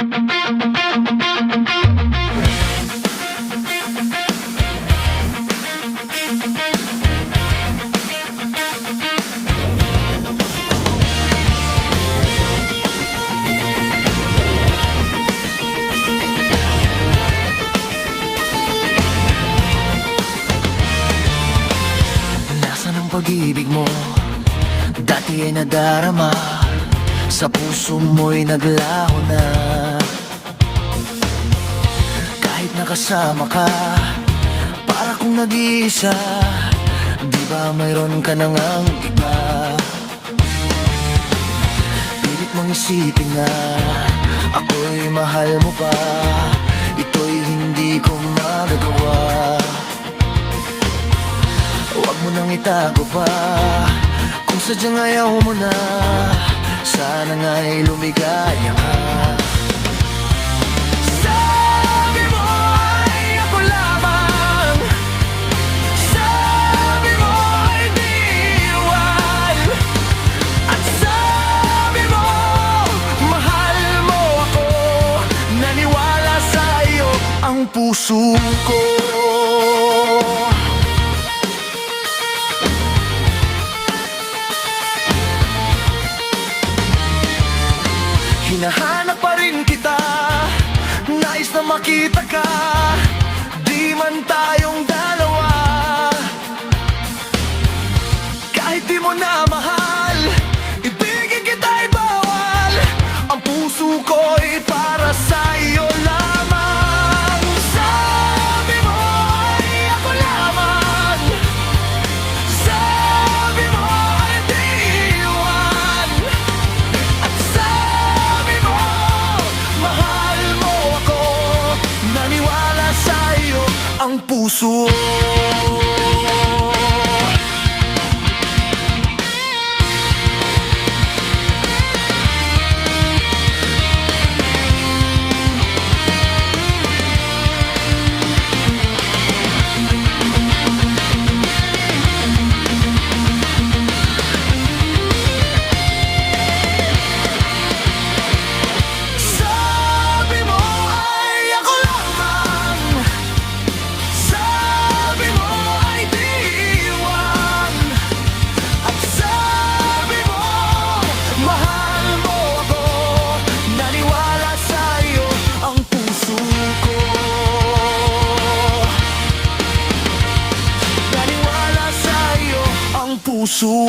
Nasaan ang pag-ibig mo? Dati ay nadarama, sa puso mo'y naglaho na. Kahit nakasama ka, para kung nag-iisa, di ba mayroon ka nang ang iba? Pilit mong isipin na ako'y mahal mo pa, ito'y hindi ko magagawa. Huwag mo nang itago pa, kung sadyang ayaw mo na, sana nga'y lumigaya ka. Sabi mo ay ako lamang, sabi mo ay di iwan, at sabi mo mahal mo ako, naniwala sa iyo ang puso ko. Hinahanap pa rin kita, nais na makita ka, di man tayong dalawa. Kahit di mo na mahal, ibigin kita'y bawal, ang puso ko'y para sa iyo lamang. Sabi mo ay ako lamang, sabi mo ay di iwan, at sabi mo mahal mo ako, naniwala sa iyo ang puso. Puso